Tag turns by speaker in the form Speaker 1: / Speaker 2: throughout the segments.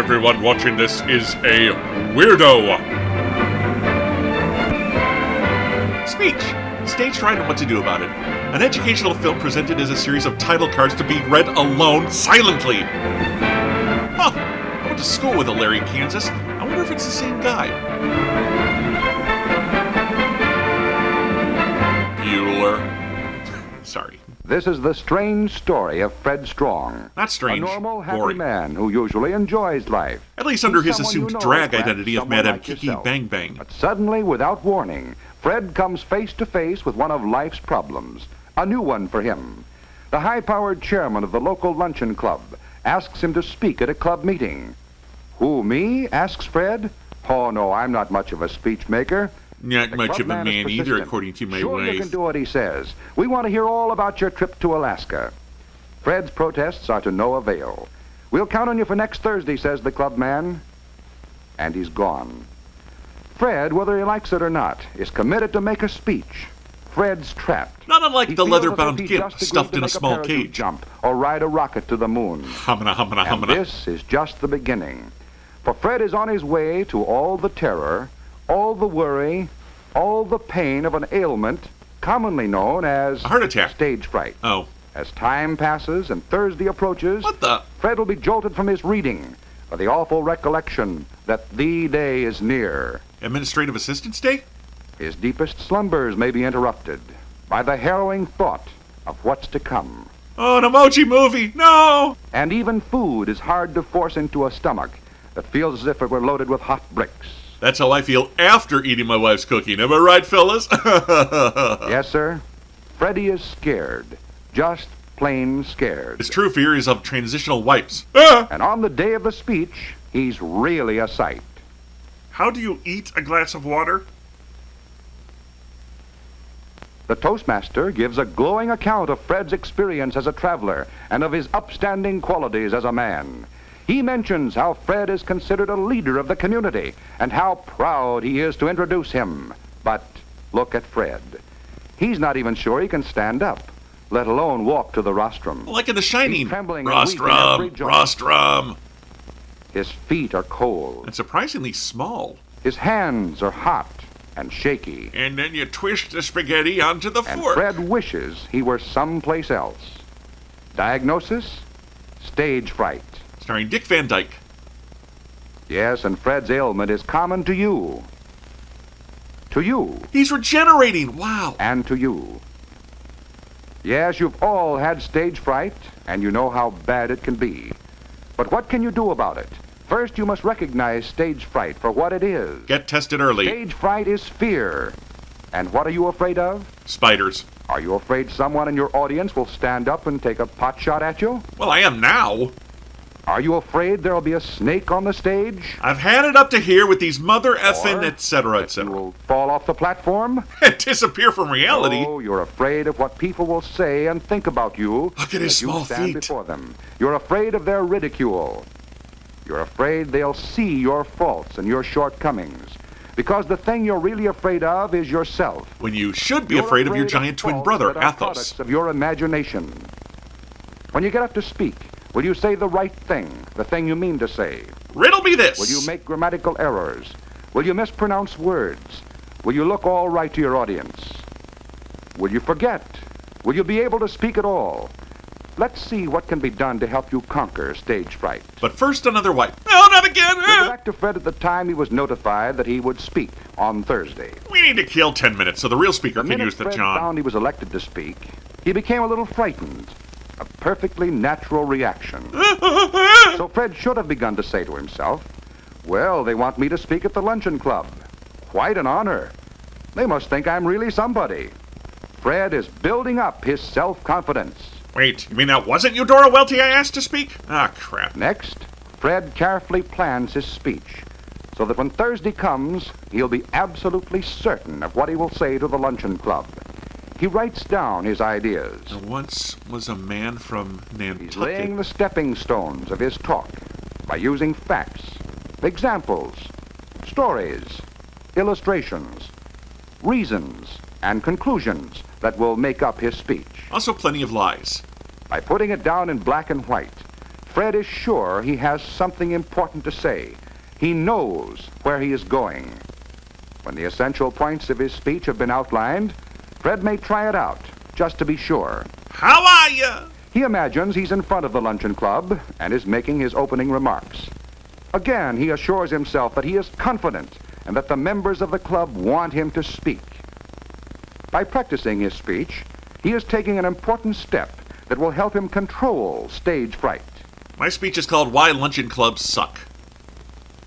Speaker 1: Everyone watching this is a weirdo. Speech. Stage fright and what to do about it. An educational film presented as a series of title cards to be read alone, silently. Huh. I went to school with a Larry, Kansas. I wonder if it's the same guy. Bueller. Sorry.
Speaker 2: This is the strange story of Fred Strong.
Speaker 1: Not strange.
Speaker 2: A normal, happy
Speaker 1: boring.
Speaker 2: man who usually enjoys life.
Speaker 1: At least under his
Speaker 2: He's
Speaker 1: assumed
Speaker 2: someone
Speaker 1: drag
Speaker 2: Fred,
Speaker 1: identity of
Speaker 2: someone
Speaker 1: Madame
Speaker 2: like
Speaker 1: Kiki
Speaker 2: yourself.
Speaker 1: Bang Bang.
Speaker 2: But suddenly, without warning, Fred comes face to face with one of life's problems. A new one for him. The high-powered chairman of the local luncheon club asks him to speak at a club meeting. Who, me? Asks Fred. Oh, no, I'm not much of a speech maker.
Speaker 1: Not
Speaker 2: The
Speaker 1: much of a
Speaker 2: clubman is
Speaker 1: man either,
Speaker 2: persistent.
Speaker 1: according to my
Speaker 2: Sure, you
Speaker 1: wife.
Speaker 2: can do what he says. We want to hear all about your trip to Alaska. Fred's protests are to no avail. We'll count on you for next Thursday, says the clubman. And he's gone. Fred, whether he likes it or not, is committed to make a speech. Fred's trapped.
Speaker 1: Not unlike
Speaker 2: He
Speaker 1: the
Speaker 2: feels
Speaker 1: leather-bound
Speaker 2: as if he
Speaker 1: gimp
Speaker 2: just agreed
Speaker 1: stuffed
Speaker 2: to
Speaker 1: in a
Speaker 2: make
Speaker 1: small
Speaker 2: parachute
Speaker 1: cage.
Speaker 2: Jump or ride a rocket to the moon.
Speaker 1: Humana, humana,
Speaker 2: And
Speaker 1: humana.
Speaker 2: this is just the beginning. For Fred is on his way to all the terror, all the worry, all the pain of an ailment commonly known as
Speaker 1: A heart attack.
Speaker 2: stage fright.
Speaker 1: Oh.
Speaker 2: As time passes and Thursday approaches,
Speaker 1: What the?
Speaker 2: Fred will be jolted from his reading by the awful recollection that the day is near.
Speaker 1: Administrative Assistance Day?
Speaker 2: His deepest slumbers may be interrupted by the harrowing thought of what's to come.
Speaker 1: Oh, an emoji movie! No!
Speaker 2: And even food is hard to force into a stomach that feels as if it were loaded with hot bricks.
Speaker 1: That's how I feel after eating my wife's cooking. Am I right, fellas?
Speaker 2: Yes, sir. Freddie is scared. Just plain scared.
Speaker 1: His true fear is of transitional wipes. Ah!
Speaker 2: And on the day of the speech, he's really a sight.
Speaker 1: How do you eat a glass of water?
Speaker 2: The Toastmaster gives a glowing account of Fred's experience as a traveler and of his upstanding qualities as a man. He mentions how Fred is considered a leader of the community and how proud he is to introduce him. But look at Fred. He's not even sure he can stand up, let alone walk to the rostrum.
Speaker 1: Like in The Shining.
Speaker 2: He's trembling and weak in every
Speaker 1: Rostrum!
Speaker 2: joint.
Speaker 1: Rostrum!
Speaker 2: His feet are cold.
Speaker 1: And surprisingly small.
Speaker 2: His hands are hot and shaky.
Speaker 1: And then you twist the spaghetti onto the
Speaker 2: And
Speaker 1: fork.
Speaker 2: Fred wishes he were someplace else. Diagnosis? Stage fright.
Speaker 1: Starring Dick Van Dyke.
Speaker 2: Yes, and Fred's ailment is common to you. To you.
Speaker 1: He's regenerating! Wow!
Speaker 2: And to you. Yes, you've all had stage fright, and you know how bad it can be. But what can you do about it? First, you must recognize stage fright for what it is.
Speaker 1: Get tested early.
Speaker 2: Stage fright is fear. And what are you afraid of?
Speaker 1: Spiders.
Speaker 2: Are you afraid someone in your audience will stand up and take a pot shot at you?
Speaker 1: Well, I am now.
Speaker 2: Are you afraid there'll be a snake on the stage?
Speaker 1: I've had it up to here with these mother effin',
Speaker 2: Or
Speaker 1: etc.,
Speaker 2: You
Speaker 1: etc.
Speaker 2: will fall off the platform?
Speaker 1: And disappear from reality.
Speaker 2: Oh, you're afraid of what people will say and think about you.
Speaker 1: Look at his
Speaker 2: as you
Speaker 1: small
Speaker 2: stand
Speaker 1: feet.
Speaker 2: before them. You're afraid of their ridicule. You're afraid they'll see your faults and your shortcomings. Because the thing you're really afraid of is yourself.
Speaker 1: When you should be
Speaker 2: You're
Speaker 1: afraid of your giant twin
Speaker 2: faults
Speaker 1: brother,
Speaker 2: that are
Speaker 1: Athos.
Speaker 2: products of your imagination. When you get up to speak, will you say the right thing, the thing you mean to say?
Speaker 1: Riddle me this!
Speaker 2: Will you make grammatical errors? Will you mispronounce words? Will you look all right to your audience? Will you forget? Will you be able to speak at all? Let's see what can be done to help you conquer stage fright.
Speaker 1: But first, another wipe. No, not again!
Speaker 2: We'll go back to Fred at the time he was notified that he would speak on Thursday.
Speaker 1: We need to kill 10 minutes so the real speaker
Speaker 2: The
Speaker 1: can
Speaker 2: minute
Speaker 1: use the
Speaker 2: Fred
Speaker 1: John.
Speaker 2: found he was elected to speak, he became a little frightened. A perfectly natural reaction. So Fred should have begun to say to himself, well, they want me to speak at the luncheon club. Quite an honor. They must think I'm really somebody. Fred is building up his self-confidence.
Speaker 1: Wait, you mean that wasn't Eudora Welty I asked to speak? Ah, crap.
Speaker 2: Next, Fred carefully plans his speech so that when Thursday comes, he'll be absolutely certain of what he will say to the luncheon club. He writes down his ideas.
Speaker 1: There once was a man from Nantucket.
Speaker 2: He's laying the stepping stones of his talk by using facts, examples, stories, illustrations, reasons, and conclusions that will make up his speech.
Speaker 1: Also plenty of lies.
Speaker 2: By putting it down in black and white, Fred is sure he has something important to say. He knows where he is going. When the essential points of his speech have been outlined, Fred may try it out, just to be sure.
Speaker 1: How are you?
Speaker 2: He imagines he's in front of the luncheon club and is making his opening remarks. Again, he assures himself that he is confident and that the members of the club want him to speak. By practicing his speech, he is taking an important step that will help him control stage fright.
Speaker 1: My speech is called Why Luncheon Clubs Suck.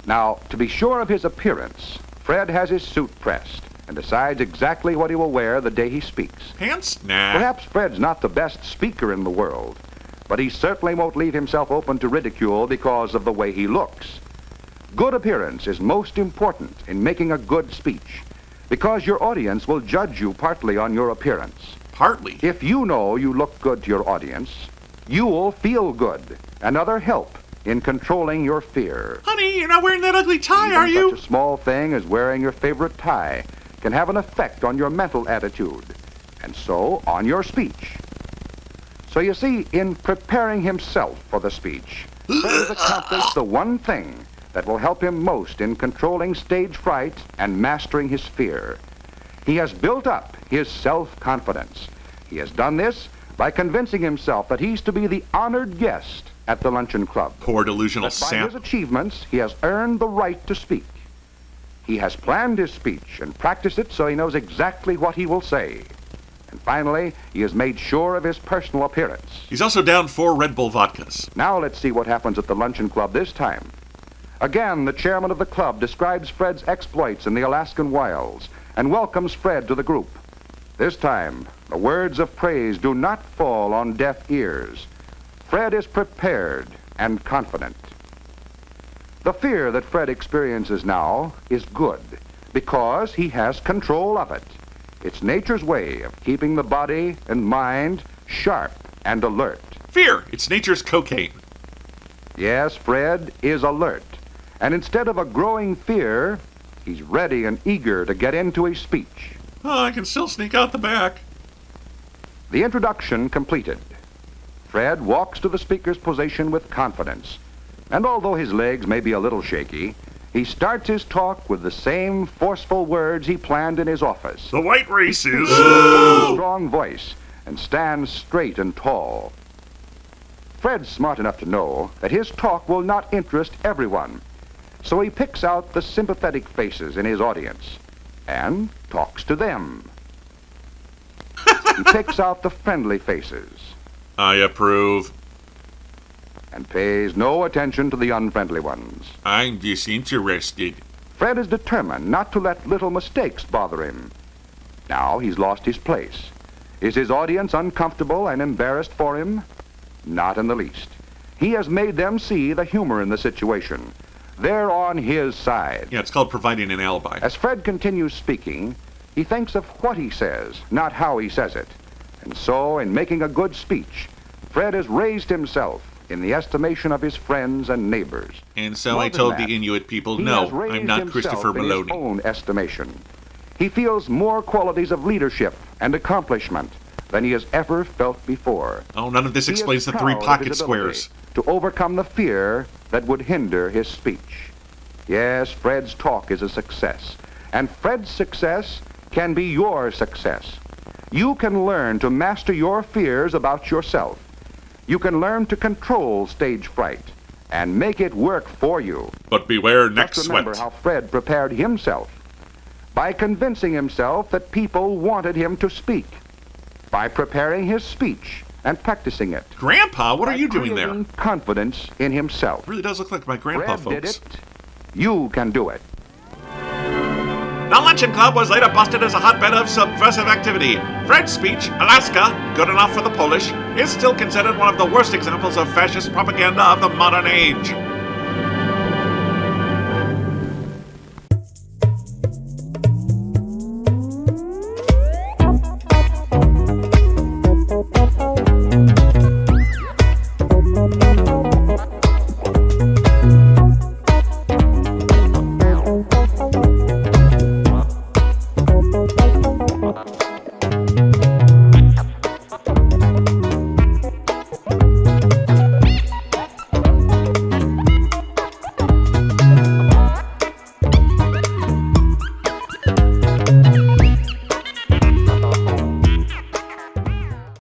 Speaker 2: Now, to be sure of his appearance, Fred has his suit pressed and decides exactly what he will wear the day he speaks.
Speaker 1: Pants? Nah.
Speaker 2: Perhaps Fred's not the best speaker in the world, but he certainly won't leave himself open to ridicule because of the way he looks. Good appearance is most important in making a good speech, because your audience will judge you partly on your appearance.
Speaker 1: Partly?
Speaker 2: If you know you look good to your audience, you'll feel good, another help in controlling your fear.
Speaker 1: Honey, you're not wearing that ugly tie, are you?
Speaker 2: Such a small thing as wearing your favorite tie can have an effect on your mental attitude, and so on your speech. So you see, in preparing himself for the speech, Fred has accomplished the one thing that will help him most in controlling stage fright and mastering his fear. He has built up his self-confidence. He has done this by convincing himself that he's to be the honored guest at the luncheon club.
Speaker 1: Poor delusional
Speaker 2: That by
Speaker 1: sap.
Speaker 2: his achievements, he has earned the right to speak. He has planned his speech and practiced it so he knows exactly what he will say. And finally, he has made sure of his personal appearance.
Speaker 1: He's also down 4 Red Bull vodkas.
Speaker 2: Now let's see what happens at the luncheon club this time. Again, the chairman of the club describes Fred's exploits in the Alaskan wilds and welcomes Fred to the group. This time, the words of praise do not fall on deaf ears. Fred is prepared and confident. The fear that Fred experiences now is good because he has control of it. It's nature's way of keeping the body and mind sharp and alert.
Speaker 1: Fear! It's nature's cocaine.
Speaker 2: Yes, Fred is alert. And instead of a growing fear, he's ready and eager to get into his speech.
Speaker 1: Oh, I can still sneak out the back.
Speaker 2: The introduction completed, Fred walks to the speaker's position with confidence. And although his legs may be a little shaky, he starts his talk with the same forceful words he planned in his office.
Speaker 1: The white race is...
Speaker 2: A strong voice and stands straight and tall. Fred's smart enough to know that his talk will not interest everyone, so he picks out the sympathetic faces in his audience and talks to them. He picks out the friendly faces
Speaker 1: I approve.
Speaker 2: and pays no attention to the unfriendly ones.
Speaker 1: I'm disinterested.
Speaker 2: Fred is determined not to let little mistakes bother him. Now he's lost his place. Is his audience uncomfortable and embarrassed for him? Not in the least. He has made them see the humor in the situation. They're on his side.
Speaker 1: Yeah, it's called providing an alibi.
Speaker 2: As Fred continues speaking, he thinks of what he says, not how he says it. And so, in making a good speech, Fred has raised himself in the estimation of his friends and neighbors.
Speaker 1: And so
Speaker 2: More
Speaker 1: I
Speaker 2: than
Speaker 1: told
Speaker 2: that,
Speaker 1: the Inuit people,
Speaker 2: he
Speaker 1: no,
Speaker 2: has raised
Speaker 1: I'm not
Speaker 2: himself
Speaker 1: Christopher
Speaker 2: in his
Speaker 1: Maloney.
Speaker 2: own estimation. He feels more qualities of leadership and accomplishment than he has ever felt before.
Speaker 1: Oh, none of this
Speaker 2: He is
Speaker 1: explains the
Speaker 2: proud
Speaker 1: 3
Speaker 2: of
Speaker 1: pocket
Speaker 2: his ability
Speaker 1: squares.
Speaker 2: to overcome the fear that would hinder his speech. Yes, Fred's talk is a success, and Fred's success can be your success. You can learn to master your fears about yourself. You can learn to control stage fright and make it work for you.
Speaker 1: But beware neck
Speaker 2: Just remember
Speaker 1: sweat.
Speaker 2: how Fred prepared himself by convincing himself that people wanted him to speak, by preparing his speech and practicing it.
Speaker 1: Grandpa, what
Speaker 2: by
Speaker 1: are you doing there?
Speaker 2: creating confidence in himself.
Speaker 1: It really does look like my grandpa,
Speaker 2: Fred did
Speaker 1: folks.
Speaker 2: it. You can do it.
Speaker 1: The Luncheon Club was later busted as a hotbed of subversive activity. Fred's speech, Alaska, good enough for the Polish, is still considered one of the worst examples of fascist propaganda of the modern age.